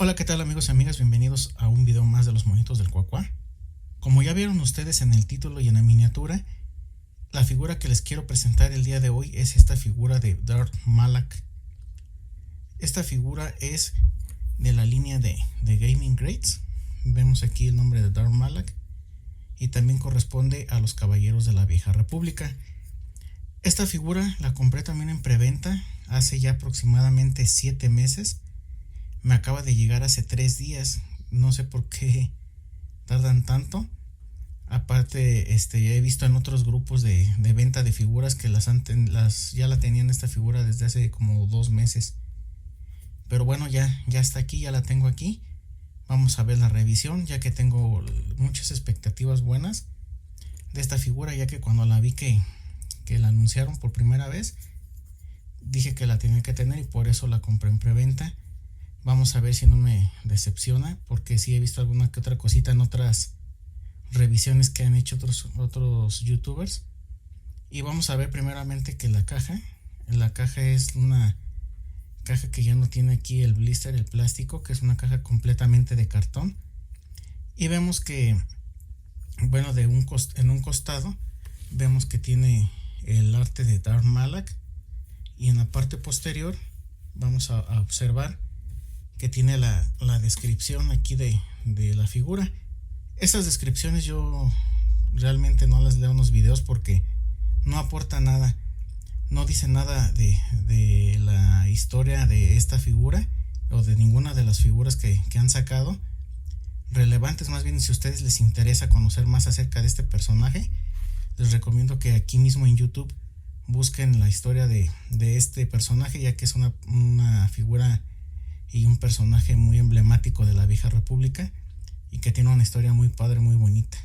Hola, ¿qué tal amigos y amigas? Bienvenidos a un video más de los monitos del Cuacuá. Como ya vieron ustedes en el título y en la miniatura, la figura que les quiero presentar el día de hoy es esta figura de Darth Malak. Esta figura es de la línea de Gaming Greats. Vemos aquí el nombre de Darth Malak y también corresponde a los Caballeros de la Vieja República. Esta figura la compré también en preventa hace ya aproximadamente 7 meses. Me acaba de llegar hace 3 días. No sé por qué tardan tanto. Aparte, ya he visto en otros grupos de venta de figuras que ya la tenían esta figura desde hace como 2 meses. Pero bueno, ya está aquí, ya la tengo aquí. Vamos a ver la revisión, ya que tengo muchas expectativas buenas de esta figura, ya que cuando la vi que la anunciaron por primera vez, dije que la tenía que tener y por eso la compré en preventa. Vamos a ver si no me decepciona, porque sí he visto alguna que otra cosita en otras revisiones que han hecho otros youtubers. Y vamos a ver primeramente que la caja es una caja que ya no tiene aquí el blister, el plástico, que es una caja completamente de cartón. Y vemos que, bueno, en un costado vemos que tiene el arte de Darth Malak, y en la parte posterior vamos a observar que tiene la descripción aquí de la figura. Esas descripciones yo realmente no las leo en los videos porque no aporta nada, no dice nada de la historia de esta figura o de ninguna de las figuras que han sacado relevantes. Más bien, si a ustedes les interesa conocer más acerca de este personaje, les recomiendo que aquí mismo en YouTube busquen la historia de este personaje, ya que es una figura y un personaje muy emblemático de la Vieja República y que tiene una historia muy padre, muy bonita.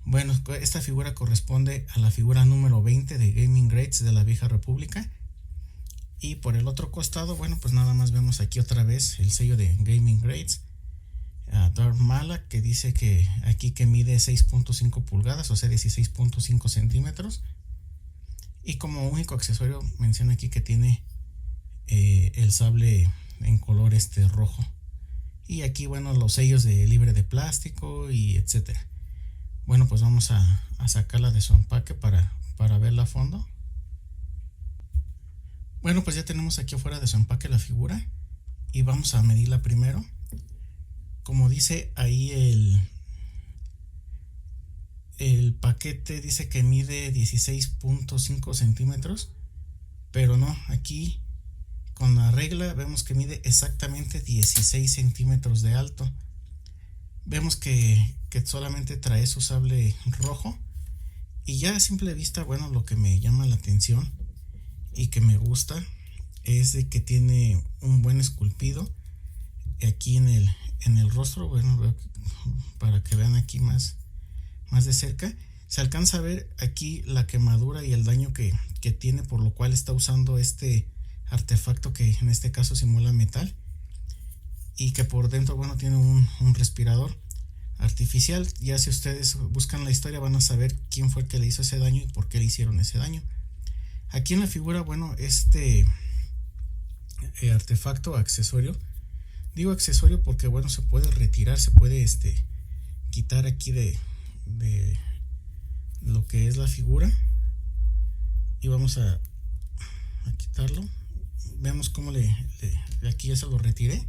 Bueno, esta figura corresponde a la figura número 20 de Gaming Greats de la Vieja República. Y por el otro costado, bueno, pues nada más vemos aquí otra vez el sello de Gaming Greats, Darth Malak, que dice que aquí que mide 6.5 pulgadas, o sea 16.5 centímetros. Y como único accesorio menciona aquí que tiene el sable en color rojo. Y aquí, bueno, los sellos de libre de plástico y etcétera. Bueno, pues vamos a sacarla de su empaque para verla a fondo. Bueno, pues ya tenemos aquí afuera de su empaque la figura y vamos a medirla primero. Como dice ahí el paquete, dice que mide 16.5 centímetros, pero no, aquí con la regla vemos que mide exactamente 16 centímetros de alto. Vemos que solamente trae su sable rojo, y ya a simple vista, bueno, lo que me llama la atención y que me gusta es de que tiene un buen esculpido aquí en el rostro. Bueno, para que vean aquí más de cerca, se alcanza a ver aquí la quemadura y el daño que tiene, por lo cual está usando este artefacto que en este caso simula metal, y que por dentro, bueno, tiene un respirador artificial. Ya si ustedes buscan la historia van a saber quién fue el que le hizo ese daño y por qué le hicieron ese daño. Aquí en la figura, bueno, artefacto accesorio, digo accesorio porque, bueno, se puede retirar, se puede quitar aquí de lo que es la figura, y vamos a quitarlo. Vemos cómo aquí ya se lo retiré,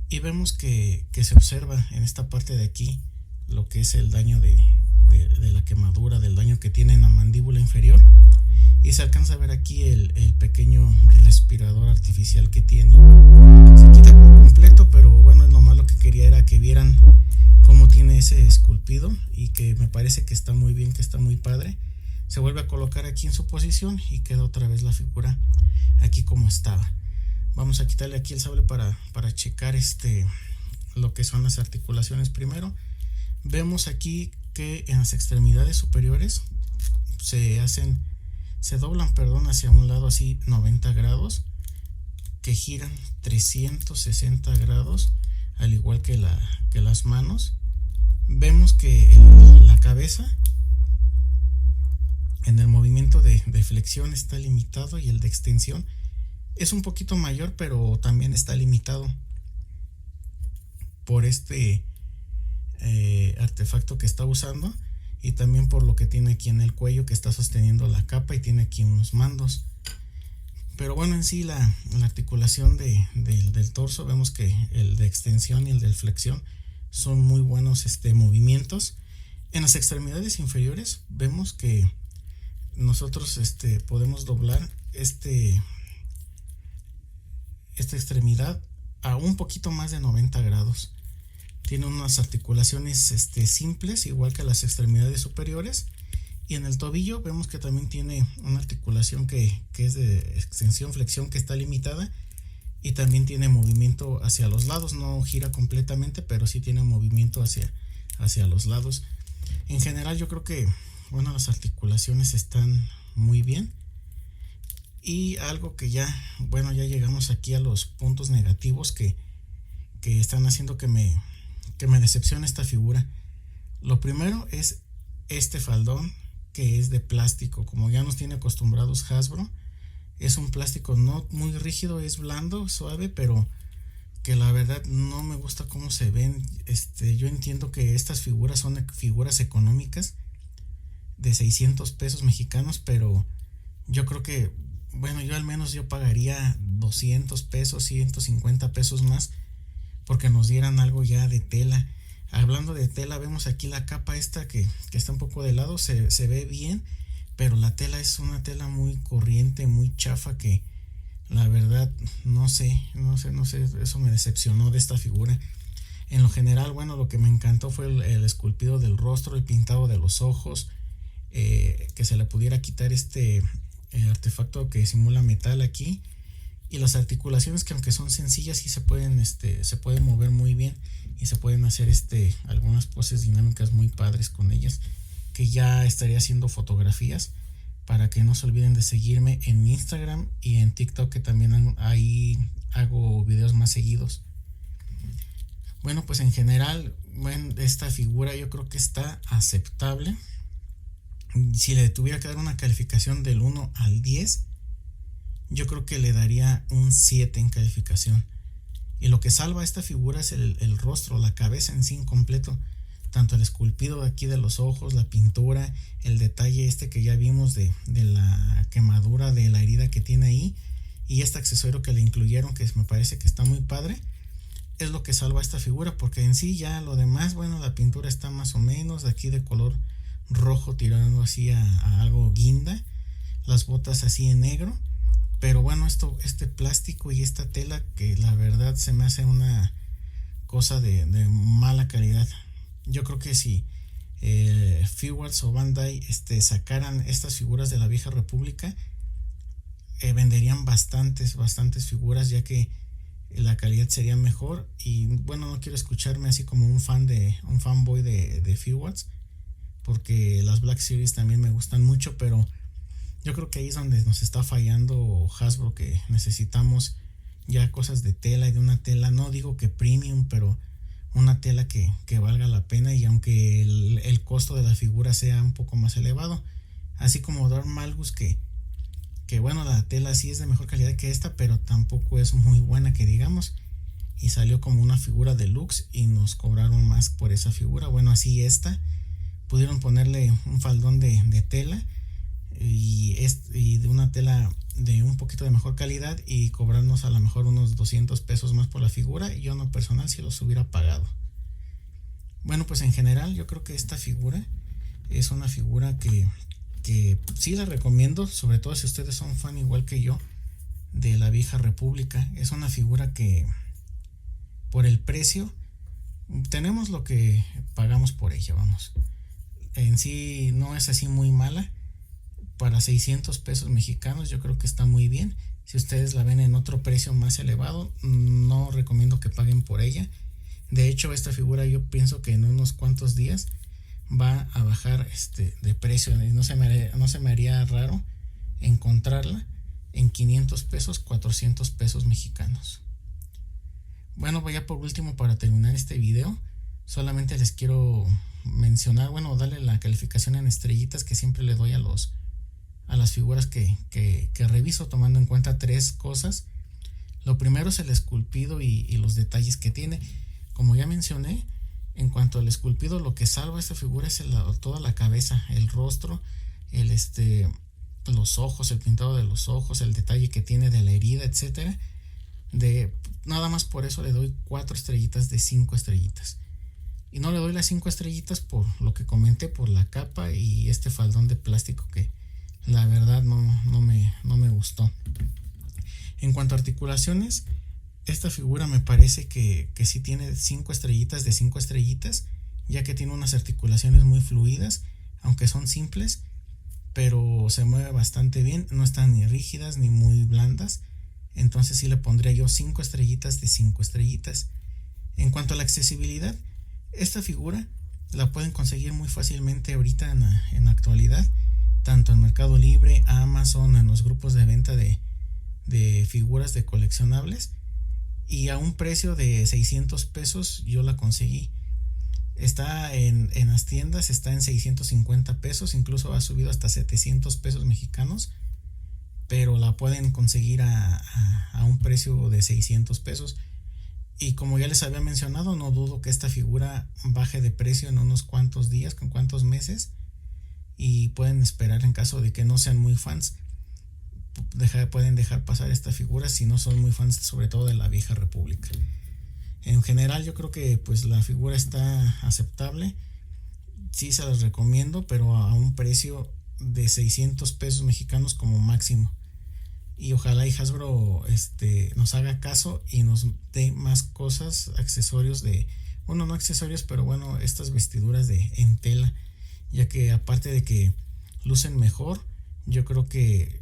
y vemos que se observa en esta parte de aquí lo que es el daño de la quemadura, del daño que tiene en la mandíbula inferior, y se alcanza a ver aquí el pequeño respirador artificial que tiene. Se quita por completo, pero bueno, lo malo que quería era que vieran cómo tiene ese esculpido, y que me parece que está muy bien, que está muy padre. Se vuelve a colocar aquí en su posición y queda otra vez la figura aquí como estaba. Vamos a quitarle aquí el sable para checar lo que son las articulaciones primero. Vemos aquí que en las extremidades superiores se doblan, hacia un lado así 90 grados, que giran 360 grados, al igual que las manos. Vemos que la cabeza en el movimiento de flexión está limitado, y el de extensión es un poquito mayor, pero también está limitado. por este artefacto que está usando, y también por lo que tiene aquí en el cuello, que está sosteniendo la capa, y tiene aquí unos mandos. Pero bueno, en sí la articulación del torso, vemos que el de extensión y el de flexión son muy buenos movimientos. En las extremidades inferiores vemos que nosotros podemos doblar esta extremidad a un poquito más de 90 grados. Tiene unas articulaciones simples, igual que las extremidades superiores. Y en el tobillo vemos que también tiene una articulación que es de extensión, flexión, que está limitada. Y también tiene movimiento hacia los lados. No gira completamente, pero sí tiene movimiento hacia los lados. En general yo creo que, bueno, las articulaciones están muy bien. Y algo que ya llegamos aquí a los puntos negativos que están haciendo que me decepcione esta figura. Lo primero es este faldón, que es de plástico, como ya nos tiene acostumbrados Hasbro. Es un plástico no muy rígido, es blando, suave, pero que la verdad no me gusta cómo se ven. Yo entiendo que estas figuras son figuras económicas de 600 pesos mexicanos, pero yo creo que, bueno, yo al menos yo pagaría 200 pesos, 150 pesos más, porque nos dieran algo ya de tela. Hablando de tela, vemos aquí la capa esta que está un poco de lado, se ve bien, pero la tela es una tela muy corriente, muy chafa, que la verdad no sé, eso me decepcionó de esta figura. En lo general, bueno, lo que me encantó fue el esculpido del rostro, el pintado de los ojos, que se le pudiera quitar artefacto que simula metal aquí, y las articulaciones, que aunque son sencillas, sí se pueden mover muy bien, y se pueden hacer algunas poses dinámicas muy padres con ellas, que ya estaré haciendo fotografías, para que no se olviden de seguirme en Instagram y en TikTok, que también ahí hago videos más seguidos. Bueno, pues en general, bueno, esta figura yo creo que está aceptable. Si le tuviera que dar una calificación del 1 al 10, yo creo que le daría un 7 en calificación. Y lo que salva a esta figura es el rostro, la cabeza en sí incompleto. Tanto el esculpido de aquí de los ojos, la pintura, el detalle que ya vimos de la quemadura, de la herida que tiene ahí, y este accesorio que le incluyeron, que me parece que está muy padre, es lo que salva a esta figura, porque en sí ya lo demás, bueno, la pintura está más o menos, de aquí de color rojo tirando así a algo guinda, las botas así en negro. Pero bueno, este plástico y esta tela, que la verdad se me hace una cosa de mala calidad. Yo creo que si Figuarts o Bandai sacaran estas figuras de la vieja república, venderían bastantes figuras, ya que la calidad sería mejor. Y bueno, no quiero escucharme así como un fanboy de Figuarts, porque las Black Series también me gustan mucho, pero yo creo que ahí es donde nos está fallando Hasbro, que necesitamos ya cosas de tela, y de una tela, no digo que premium, pero una tela que valga la pena, y aunque el costo de la figura sea un poco más elevado, así como Darth Malgus, que bueno, la tela sí es de mejor calidad que esta, pero tampoco es muy buena que digamos, y salió como una figura deluxe y nos cobraron más por esa figura. Bueno, así pudieron ponerle un faldón de tela y de una tela de un poquito de mejor calidad, y cobrarnos a lo mejor unos 200 pesos más por la figura, y yo en lo personal sí los hubiera pagado. Bueno, pues en general yo creo que esta figura es una figura que sí la recomiendo, sobre todo si ustedes son fan igual que yo de la vieja república. Es una figura que por el precio tenemos lo que pagamos por ella, vamos. En sí no es así muy mala. Para 600 pesos mexicanos yo creo que está muy bien. Si ustedes la ven en otro precio más elevado, no recomiendo que paguen por ella. De hecho, esta figura yo pienso que en unos cuantos días va a bajar de precio, y no se me haría raro encontrarla en 500 pesos, 400 pesos mexicanos. Bueno, ya por último, para terminar este video, solamente les quiero mencionar, bueno, darle la calificación en estrellitas que siempre le doy a las figuras que reviso, tomando en cuenta 3 cosas. Lo primero es el esculpido y los detalles que tiene. como ya mencioné, en cuanto al esculpido, lo que salva esta figura es toda la cabeza, el rostro, el los ojos, el pintado de los ojos, el detalle que tiene de la herida, etcétera. Nada más por eso le doy 4 estrellitas de 5 estrellitas. Y no le doy las 5 estrellitas por lo que comenté, por la capa y este faldón de plástico que la verdad no me gustó. En cuanto a articulaciones, esta figura me parece que sí tiene 5 estrellitas de 5 estrellitas, ya que tiene unas articulaciones muy fluidas, aunque son simples, pero se mueve bastante bien, no están ni rígidas ni muy blandas. Entonces sí le pondría yo 5 estrellitas de 5 estrellitas. En cuanto a la accesibilidad, esta figura la pueden conseguir muy fácilmente ahorita en la actualidad, tanto en Mercado Libre, Amazon, en los grupos de venta de figuras de coleccionables, y a un precio de 600 pesos yo la conseguí. Está en las tiendas, está en 650 pesos, incluso ha subido hasta 700 pesos mexicanos, pero la pueden conseguir a un precio de 600 pesos. Y como ya les había mencionado, no dudo que esta figura baje de precio en unos cuantos días, con cuantos meses, y pueden esperar en caso de que no sean muy fans. Pueden dejar pasar esta figura si no son muy fans, sobre todo de la vieja república. En general yo creo que pues la figura está aceptable, sí se las recomiendo, pero a un precio de 600 pesos mexicanos como máximo. Y ojalá y Hasbro nos haga caso y nos dé más cosas, accesorios no accesorios, pero bueno, estas vestiduras en tela, ya que aparte de que lucen mejor, yo creo que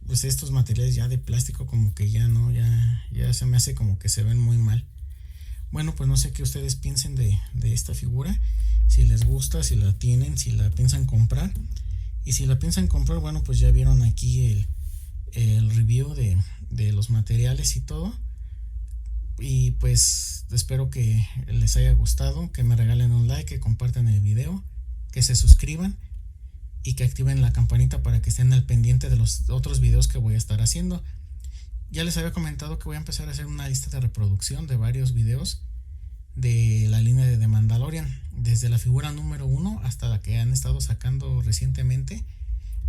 pues estos materiales ya de plástico como que ya no, ya se me hace como que se ven muy mal. Bueno, pues no sé qué ustedes piensen de esta figura, si les gusta, si la tienen, si la piensan comprar. Y si la piensan comprar, bueno, pues ya vieron aquí el review de los materiales y todo. Y pues espero que les haya gustado, que me regalen un like, que compartan el video, que se suscriban y que activen la campanita para que estén al pendiente de los otros videos que voy a estar haciendo. Ya les había comentado que voy a empezar a hacer una lista de reproducción de varios videos de la línea de The Mandalorian, desde la figura número 1 hasta la que han estado sacando recientemente.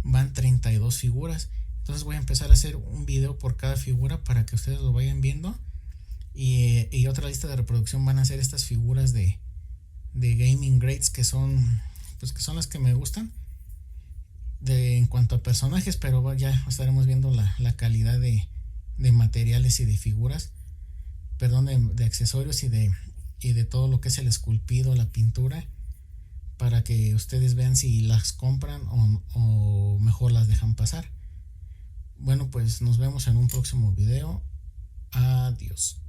Van 32 figuras. Entonces voy a empezar a hacer un video por cada figura para que ustedes lo vayan viendo. Y otra lista de reproducción van a ser estas figuras de Gaming Grades, que son las que me gustan en cuanto a personajes, pero ya estaremos viendo la calidad de materiales y de figuras, perdón, de accesorios y de todo lo que es el esculpido, la pintura, para que ustedes vean si las compran o mejor las dejan pasar. Bueno, pues nos vemos en un próximo video. Adiós.